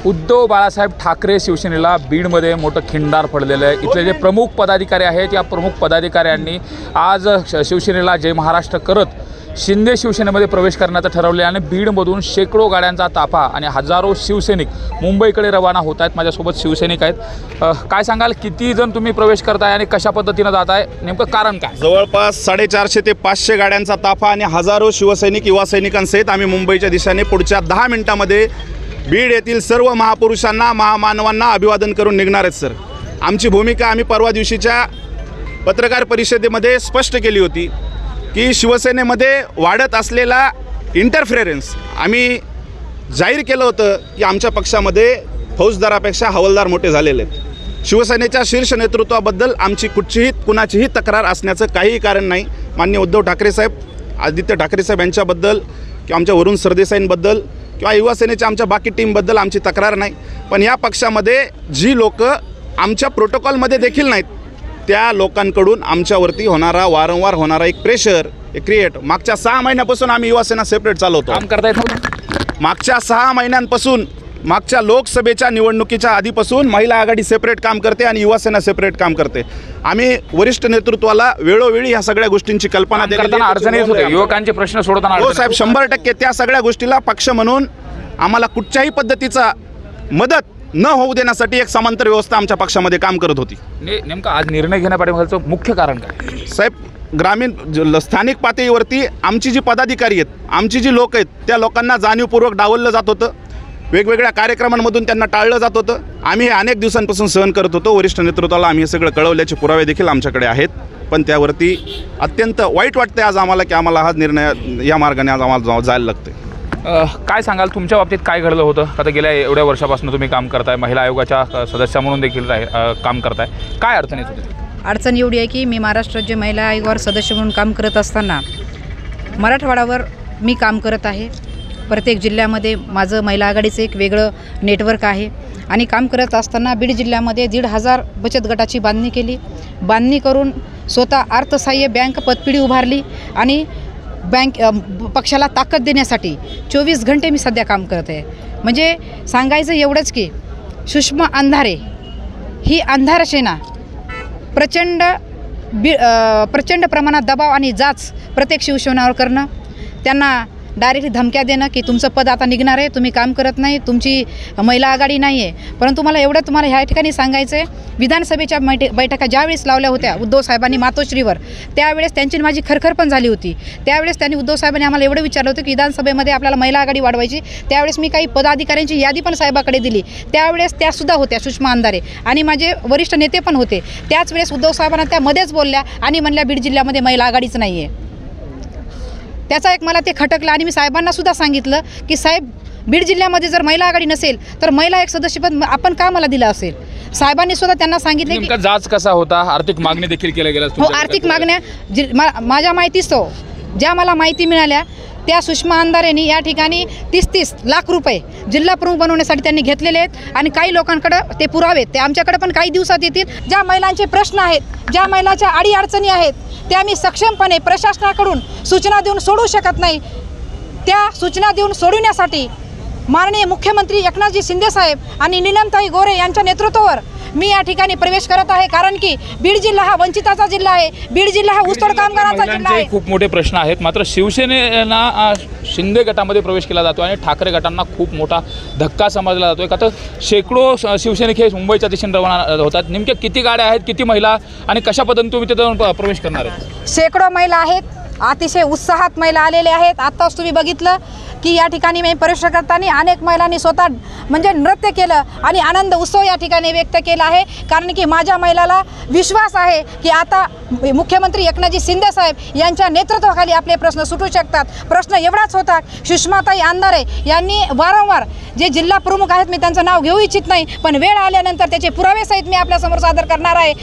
उद्धव बाळासाहेब ठाकरे शिवसेनेला बीडमध्ये मोठं खिंडार पडलेलं आहे। इथले जे प्रमुख पदाधिकारी आहेत या प्रमुख पदाधिकाऱ्यांनी आज शिवसेनेला जय महाराष्ट्र करत शिंदे शिवसेनेमध्ये प्रवेश करण्याचं ठरवले आणि बीडमधून शेकडो गाड्यांचा ताफा आणि हजारो शिवसैनिक मुंबईकडे रवाना होत आहेत। माझ्यासोबत शिवसैनिक आहेत। काय सांगाल, किती जण तुम्ही प्रवेश करताय आणि कशा पद्धतीनं जात आहे, नेमकं कारण काय? जवळपास 450 ते 500 गाड्यांचा ताफा आणि हजारो शिवसैनिक युवा सैनिकांसहित आम्ही मुंबईच्या दिशेने पुढच्या 10 मिनिटांमध्ये बीड येथील सर्व महापुरुषांना महामानवांना अभिवादन करून निघणार आहेत। सर, आमची भूमिका आम्ही परवा दिवशीच्या पत्रकार परिषदेमध्ये स्पष्ट केली होती की शिवसेनेमध्ये वाढत असलेला इंटरफेरन्स आम्ही जाहीर केलं होतं की आमच्या पक्षामध्ये फौजदारापेक्षा हवालदार मोठे झालेले आहेत। शिवसेनेच्या शीर्ष नेतृत्वाबद्दल आमची कुणाचीही तक्रार असण्याचं काहीही कारण नाही। माननीय उद्धव ठाकरे साहेब, आदित्य ठाकरे साहेब यांच्याबद्दल किंवा आमच्या वरुण सरदेसाईंबद्दल किंवा युवा सेनेच्या आमच्या बाकी टीमबद्दल आमची तक्रार नाही। पण या पक्षामध्ये जी लोक आमच्या प्रोटोकॉलमध्ये देखील नाहीत त्या लोकांकडून आमच्यावरती वारंवार होणारा एक प्रेशर क्रिएट मागच्या 6 महिन्यापासून आम्ही युवा सेना सेपरेट चालवतो। काम करतायत मागच्या 6 महिन्यांपासून, मागच्या लोकसभेच्या निवडणुकीच्या आधीपासून महिला आघाडी सेपरेट काम करते आणि युवा सेना सेपरेट काम करते। आम्ही वरिष्ठ नेतृत्वाला वेळोवेळी ह्या सगळ्या गोष्टींची कल्पना देताना अडचणी येत होत्या, युवकांचे प्रश्न सोडताना। हो साहेब, 100% त्या सगळ्या गोष्टीला पक्ष म्हणून आम्हाला कुठच्याही पद्धतीचा मदत न होऊ देण्यासाठी एक समांतर व्यवस्था आमच्या पक्षामध्ये काम करत होती। नेमका आज निर्णय घेण्यापाठीमागचं मुख्य कारण काय? साहेब, ग्रामीण स्थानिक पातळीवरती आमची जी पदाधिकारी आहेत, आमची जी लोक आहेत, त्या लोकांना जाणीवपूर्वक डावललं जात होतं, वेगवेगळ्या कार्यक्रमांमधून त्यांना टाळलं जात होतं। आम्ही हे अनेक दिवसांपासून सहन करत होतो। वरिष्ठ नेतृत्वाला आम्ही हे सगळं कळवल्याचे पुरावे देखील आमच्याकडे आहेत। पण त्यावरती अत्यंत वाईट वाटते आज आम्हाला की आम्हाला हा निर्णय या मार्गाने आज आम्हाला जायला लागते। काय सांगाल, तुमच्या बाबतीत काय घडलं होतं? आता गेल्या एवढ्या वर्षापासून तुम्ही काम करताय, महिला आयोगाच्या सदस्य म्हणून देखील काम करताय, काय अडचण येत होती? अडचण एवढी आहे की मी महाराष्ट्र राज्य महिला आयोगावर सदस्य म्हणून काम करत असताना मराठवाड्यावर मी काम करत आहे। प्रत्येक जिल्ह्यामध्ये माझं महिला आघाडीचं एक वेगळं नेटवर्क आहे आणि काम करत असताना बीड जिल्ह्यामध्ये 1,500 बचत गटाची बांधणी करून स्वतः अर्थसहाय्य बँक पतपिढी उभारली आणि पक्षाला ताकद देण्यासाठी 24 घंटे मी सध्या काम करत आहे। म्हणजे सांगायचं एवढंच की सुषमा अंधारे ही अंधार सेना प्रचंड प्रमाणात दबाव आणि जाच प्रत्येक शिवसेनेवर करणं, त्यांना डायरेक्टली धमक्या देणं की तुमचं पद आता निघणार आहे, तुम्ही काम करत नाही, तुमची महिला आघाडी नाही आहे। परंतु मला एवढं तुम्हाला ह्या ठिकाणी सांगायचं आहे, विधानसभेच्या बैठका ज्यावेळेस लावल्या होत्या उद्धव साहेबांनी मातोश्रीवर, त्यावेळेस त्यांची माझी खरखर पण झाली होती। त्यावेळेस त्यांनी उद्धव साहेबांनी आम्हाला एवढं विचारलं होतं की विधानसभेमध्ये आपल्याला महिला आघाडी वाढवायची। त्यावेळेस मी काही पदाधिकाऱ्यांची यादी पण साहेबाकडे दिली, त्यावेळेस त्यासुद्धा होत्या सुषमा अंधारे आणि माझे वरिष्ठ नेते पण होते। त्याच वेळेस उद्धव साहेबांना त्यामध्येच बोलल्या आणि म्हणल्या बीड जिल्ह्यामध्ये महिला आघाडीच नाही आहे। त्याचा एक मला ते खटकलं आणि मी साहेबांना सुद्धा सांगितलं की साहेब, बीड जिल्ह्यामध्ये जर महिला आघाडी नसेल तर महिला एक सदस्यपद आपण का मला दिलं असेल? साहेबांनी सुद्धा त्यांना सांगितले की जाच कसा होता, आर्थिक मागणी देखील केल्या गेल्या? हो, आर्थिक मागण्या माझ्या माहितीच तो ज्या मला माहिती मिळाल्या त्या सुषमा अंधारेंनी या ठिकाणी 30-30 लाख रुपये जिल्हा प्रमुख बनवण्यासाठी त्यांनी घेतलेले आहेत आणि काही लोकांकडे ते पुरावे ते आमच्याकडे पण काही दिवसात येतील। ज्या महिलांचे प्रश्न आहेत, ज्या महिलांच्या अडीअडचणी आहेत, त्या आम्ही सक्षमपणे प्रशासनाकडून सूचना देऊन सोडू शकत नाही। त्या सूचना देऊन सोडविण्यासाठी माननीय मुख्यमंत्री एकनाथजी शिंदे साहेब आणि नीलमताई गोरे यांच्या नेतृत्वावर मी या ठिकाणी प्रवेश करत आहे। कारण की बीड जिल्हा हा वंचिताचा जिल्हा आहे, बीड जिल्हा हा ऊसतोड कामगारांचा जिल्हा आहे। खूप मोठे प्रश्न आहेत, मात्र शिवसेनेला शिंदे गटामध्ये प्रवेश केला जातो आणि ठाकरे गटांना खूप मोठा धक्का समजला जातोय। का तर शेकडो शिवसैनिक हे मुंबईच्या दिशेने रवाना होतात। नेमक्या किती गाड्या आहेत, किती महिला आणि कशा पद्धतीने तुम्ही तिथे प्रवेश करणार आहेत? शेकडो महिला आहेत, अतिशय उत्साहात महिला आलेल्या आहेत। आत्ताच तुम्ही बघितलं की या ठिकाणी मी प्रवेश करताना अनेक महिलांनी स्वतः म्हणजे नृत्य केलं आणि आनंद उत्सव या ठिकाणी व्यक्त केला आहे। कारण की माझ्या महिलाला विश्वास आहे की आता मुख्यमंत्री एकनाथजी शिंदे साहेब यांच्या नेतृत्वाखाली आपले प्रश्न सुटू शकतात। प्रश्न एवढाच होता, सुषमाताई अंधारे यांनी वारंवार जे जिल्हा प्रमुख आहेत, मी त्यांचं नाव घेऊ इच्छित नाही, पण वेळ आल्यानंतर त्याचे पुरावे सहित मी आपल्यासमोर सादर करणार आहे।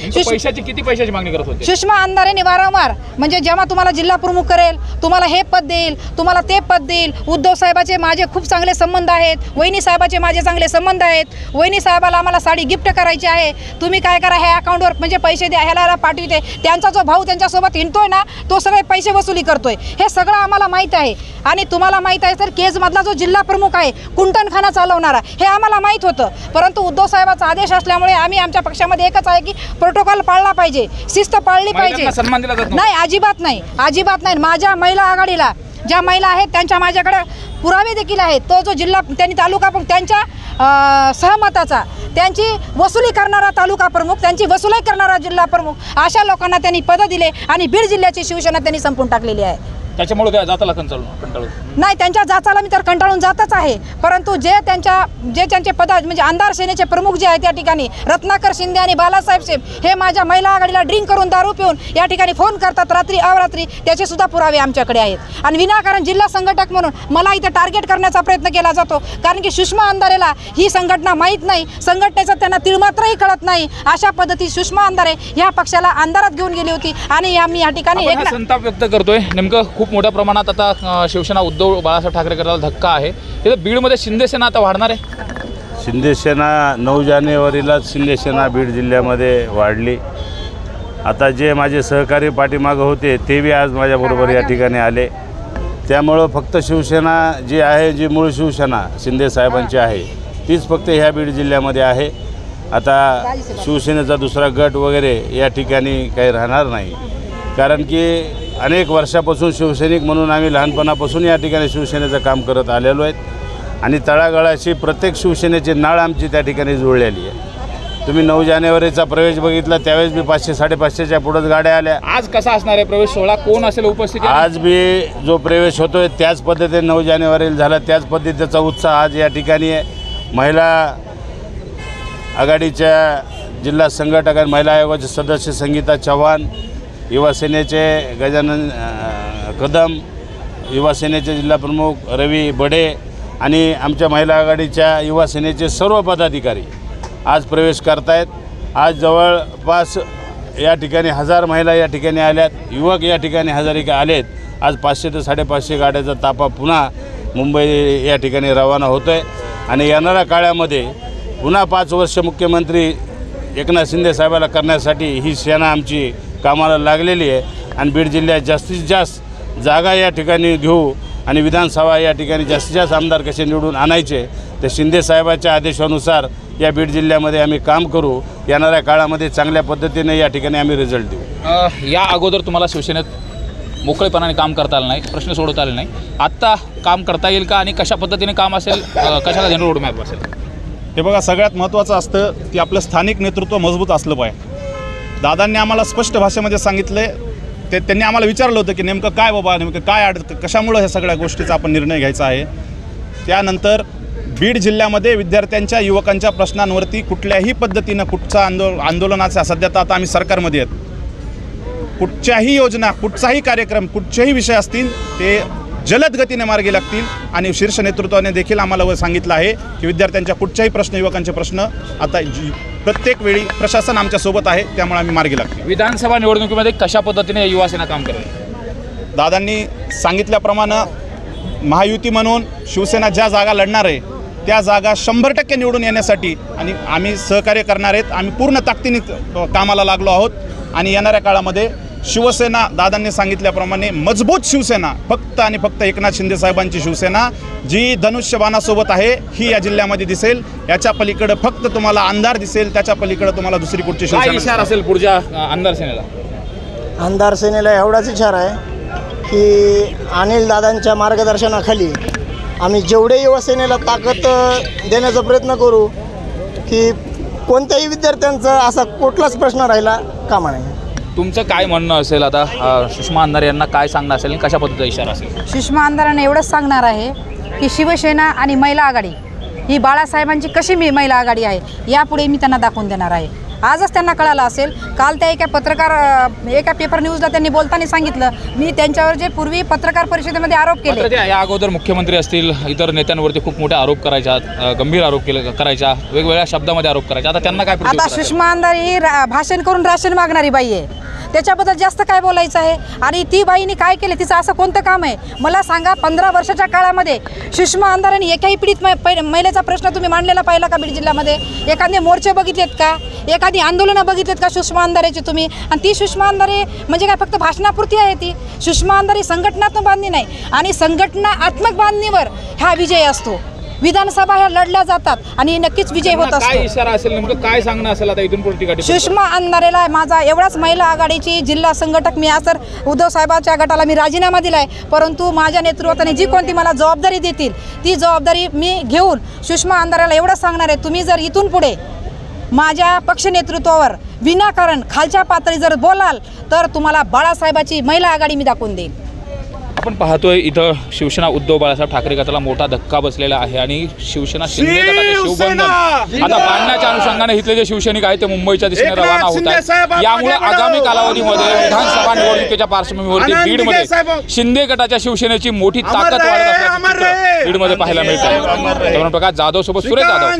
किती पैशाची मागणी करत होते सुषमा अंधारेंनी वारंवार, म्हणजे जेव्हा तुम्हाला जिल्हा प्रमुख करेल, तुम्हाला हे पद देईल, तुम्हाला ते पद देईल, उद्धव उद्धव साहेबाचे माझे खूप चांगले संबंध आहेत, वहिनी साहेबाचे माझे चांगले संबंध आहेत. वहिनी साहेबाला आम्हाला साडी गिफ्ट करायची आहे, तुम्ही काय करा ह्या अकाउंटवर म्हणजे पैसे द्या, ह्याला पाठविते. त्यांचा जो भाऊ त्यांच्यासोबत हिंडतोय ना तो सगळे पैसे वसुली करतोय, हे सगळं आम्हाला माहीत आहे. आणि तुम्हाला माहीत आहे तर केजमधला जो जिल्हा प्रमुख आहे कुंटणखाना चालवणारा, हे आम्हाला माहीत होतं. परंतु उद्धव साहेबाचा आदेश असल्यामुळे आम्ही आमच्या पक्षामध्ये एकच आहे की प्रोटोकॉल पाळला पाहिजे, शिस्त पाळली पाहिजे. सन्मान दिला जात नाही, अजिबात नाही, अजिबात नाही. माझ्या महिला आघाडीला ज्या महिला आहेत त्यांच्या माझ्याकडे पुरावे देखील आहेत. तो जो जिल्हा त्यांनी तालुका प्रमुख त्यांच्या सहमताचा, त्यांची वसुली करणारा तालुका प्रमुख, त्यांची वसुली करणारा जिल्हा प्रमुख, अशा लोकांना त्यांनी पदं दिले आणि बीड जिल्ह्याची शिवसेना त्यांनी संपून टाकलेली आहे. त्याच्यामुळे त्या जाताला कंटाळून नाही, त्यांच्या जाचाला मी तर कंटाळून जातच आहे. परंतु जे त्यांचे पद म्हणजे आमदार सेनेचे प्रमुख जे आहेत त्या ठिकाणी रत्नाकर शिंदे आणि बालासाहेब शेख, हे माझ्या महिला आघाडीला ड्रिंक करून दारू पिऊन या ठिकाणी फोन करतात रात्री अवरात्री, त्याचे सुद्धा पुरावे आमच्याकडे आहेत. आणि विनाकारण जिल्हा संघटक म्हणून मला इथे टार्गेट करण्याचा प्रयत्न केला जातो, कारण की सुषमा अंधारेला ही संघटना माहीत नाही, संघटनेचं त्यांना तिळमात्रही कळत नाही. अशा पद्धती सुषमा अंधारे ह्या पक्षाला अंधारात घेऊन गेली होती. आणि आम्ही या ठिकाणी संताप व्यक्त करतोय. नेमकं खूप मोठ्या प्रमाणात आता शिवसेना उद्धव बाळासाहेब ठाकरे करताना धक्का आहे. तिथं बीडमध्ये शिंदे सेना आता वाढणार आहे. शिंदे सेना 9 जानेवारीलाच शिंदे सेना बीड जिल्ह्यामध्ये वाढली. आता जे माझे सहकारी पाठीमागं होते ते बी आज माझ्याबरोबर या ठिकाणी आले. त्यामुळं फक्त शिवसेना जी आहे, जी मूळ शिवसेना शिंदे साहेबांची आहे, तीच फक्त ह्या बीड जिल्ह्यामध्ये आहे. आता शिवसेनेचा दुसरा गट वगैरे या ठिकाणी काही राहणार नाही, कारण की अनेक वर्षापासून शिवसैनिक म्हणून आम्ही लहानपणापासून या ठिकाणी शिवसेनेचं काम करत आलेलो आहेत आणि तळागाळाशी प्रत्येक शिवसेनेची नाळ आमची त्या ठिकाणी जुळलेली आहे. तुम्ही 9 जानेवारीचा प्रवेश बघितला, त्यावेळेस बी 500-550च्या पुढंच गाड्या आल्या. आज कसा असणार आहे प्रवेश सोहळा, कोण असेल उपस्थित? आज बी जो प्रवेश होतोय त्याच पद्धतीने 9 जानेवारीला झाला, त्याच पद्धतीचा उत्साह आज या ठिकाणी आहे. महिला आघाडीच्या जिल्हा संघटक आणि महिला आयोगाचे सदस्य संगीता चव्हाण, युवा सेनेचे गजानन कदम, युवा सेनेचे जिल्हा प्रमुख रवी बडे आणि आमच्या महिला आघाडीच्या युवा सेनेचे सर्व पदाधिकारी आज प्रवेश करतायत. आज जवळपास या ठिकाणी 1000 महिला या ठिकाणी आल्यात, युवक या ठिकाणी हजारिका आलेत. आज 500 ते 550 गाड्याचा ताफा पुन्हा मुंबई या ठिकाणी रवाना होतो आहे. आणि येणाऱ्या काळामध्ये पुन्हा 5 वर्ष मुख्यमंत्री एकनाथ शिंदे साहेबाला करण्यासाठी ही सेना आमची कामाला लागलेली आहे. आणि बीड जिल्ह्यात जास्तीत जास्त जागा या ठिकाणी घेऊ आणि विधानसभा या ठिकाणी जास्तीत जास्त आमदार कसे निवडून आणायचे ते शिंदे साहेबाच्या आदेशानुसार या बीड जिल्ह्यामध्ये आम्ही काम करू. येणाऱ्या काळामध्ये चांगल्या पद्धतीने या ठिकाणी आम्ही रिझल्ट देऊ. या अगोदर तुम्हाला शिवसेनेत मोकळेपणाने काम करता आलं नाही, प्रश्न सोडवता आले नाही, आत्ता काम करता येईल का आणि कशा पद्धतीने काम असेल, कशाला जनरल रोडमॅप असेल? हे बघा, सगळ्यात महत्त्वाचं असतं की आपलं स्थानिक नेतृत्व मजबूत असलं पाहिजे. दादांनी आम्हाला स्पष्ट भाषेमध्ये सांगितलं आहे, त्यांनी आम्हाला विचारलं होतं की नेमकं काय बाबा, नेमकं काय कशामुळं ह्या सगळ्या गोष्टीचा आपण निर्णय घ्यायचा आहे. त्यानंतर बीड जिल्ह्यामध्ये विद्यार्थ्यांच्या युवकांच्या प्रश्नांवरती कुठल्याही पद्धतीनं कुठचा आंदोलनाचा सध्या तर आता आम्ही सरकारमध्ये आहेत, कुठच्याही योजना, कुठचाही कार्यक्रम, कुठचेही विषय असतील ते जलद गतीने मार्गी लागतील. आणि शीर्ष नेतृत्वाने देखील आम्हाला सांगितलं आहे की विद्यार्थ्यांच्या कुठच्याही प्रश्न, युवकांचे प्रश्न आता प्रत्येक वेळी प्रशासन आमच्यासोबत आहे, त्यामुळे आम्ही मार्गी लागतील. विधानसभा निवडणुकीमध्ये कशा पद्धतीने युवा सेना काम करेल? दादांनी सांगितल्याप्रमाणे महायुती म्हणून शिवसेना ज्या जागा लढणार आहे त्या जागा 100% निवडून येण्यासाठी आणि आम्ही सहकार्य करणार आहेत. आम्ही पूर्ण ताकदीने कामाला लागलो आहोत. आणि येणाऱ्या काळामध्ये शिवसेना दादांनी सांगितल्याप्रमाणे मजबूत शिवसेना, फक्त आणि फक्त एकनाथ शिंदे साहेबांची शिवसेना जी धनुष्यबाणासोबत आहे ही या जिल्ह्यामध्ये दिसेल. याच्या पलीकडे फक्त तुम्हाला अंधार दिसेल, त्याच्या पलीकडे तुम्हाला दुसरी कुठची काय इशारा असेल पुढच्या अंधार सेनेला? अंधार सेनेला एवढाच इशारा आहे की अनिल दादांच्या मार्गदर्शनाखाली आम्ही जेवढे युवा सेनेला ताकद देण्याचा प्रयत्न करू की कोणत्याही विद्यार्थ्यांचा असा कुठलाच प्रश्न राहिला कामा नाही. तुमचं काय म्हणणं असेल आता, सुषमा अंधारे यांना काय सांगणं असेल आणि कशा पद्धतीचा इशारा असेल? सुषमा अंधारांना एवढंच सांगणार आहे की शिवसेना आणि महिला आघाडी ही बाळासाहेबांची कशी महिला आघाडी आहे यापुढे मी त्यांना दाखवून देणार आहे. आजच त्यांना कळालं असेल. काल त्या एका पेपर न्यूजला त्यांनी बोलताना सांगितलं, मी त्यांच्यावर जे पूर्वी पत्रकार परिषदेमध्ये आरोप केले, या अगोदर मुख्यमंत्री असतील, इतर नेत्यांवरती खूप मोठे आरोप करायच्या, गंभीर आरोप करायच्या, वेगवेगळ्या शब्दामध्ये आरोप करायच्या, आता त्यांना काय? आता सुषमा अंधारे ही भाषण करून राशन मागणारी बाई आहे. त्याच्याबद्दल जास्त काय बोलायचं आहे? आणि ती बाईने काय केलं, तिचं असं कोणतं काम आहे मला सांगा? 15 वर्षाच्या काळामध्ये सुषमा अंधारेने एकाही पीडित महिलेचा प्रश्न तुम्ही मांडलेला पाहिला का बीड जिल्ह्यामध्ये? एखादे मोर्चे बघितलेत का? एखादी आंदोलनं बघितलेत का सुषमा अंधारेची तुम्ही? आणि ती सुषमा अंधारे म्हणजे काय फक्त भाषणापुरती आहे? ती सुषमा अंधारे संघटनात्मक बांधणी नाही, आणि संघटनात्मक बांधणीवर हा विजय असतो. विधानसभा ह्या लढल्या जातात आणि नक्कीच विजय होत काय असतो. इशारा असेल, नेमकं काय सांगणं असेल आता इथून पुढे टीका? सुषमा अंधारेला माझा एवढाच, महिला आघाडीची जिल्हा संघटक मी आज तर उद्धव साहेबांच्या गटाला मी राजीनामा दिला आहे, परंतु माझ्या नेतृत्वाने जी कोणती मला जबाबदारी देतील ती जबाबदारी मी घेऊन सुषमा अंधारेला एवढंच सांगणार आहे, तुम्ही जर इथून पुढे माझ्या पक्ष नेतृत्वावर विनाकारण खालच्या पातळी जर बोलाल तर तुम्हाला बाळासाहेबाची महिला आघाडी मी दाखवून देईन. आपण पाहतोय इथं शिवसेना उद्धव बाळासाहेब ठाकरे गटाला मोठा धक्का बसलेला आहे आणि शिवसेना शिंदे गटाचे शिवबंधन आता बांधण्याच्या अनुषंगाने इथले जे शिवसैनिक आहेत ते मुंबईच्या दिशेने रवाना होत आहेत. यामुळे आगामी कालावधीमध्ये विधानसभा निवडणुकीच्या पार्श्वभूमीवरती बीडमध्ये शिंदे गटाच्या शिवसेनेची मोठी ताकद वाढत असल्याचं चित्र बीडमध्ये पाहायला मिळतं. प्रकाश जाधव सोबत सुरेश जाधव.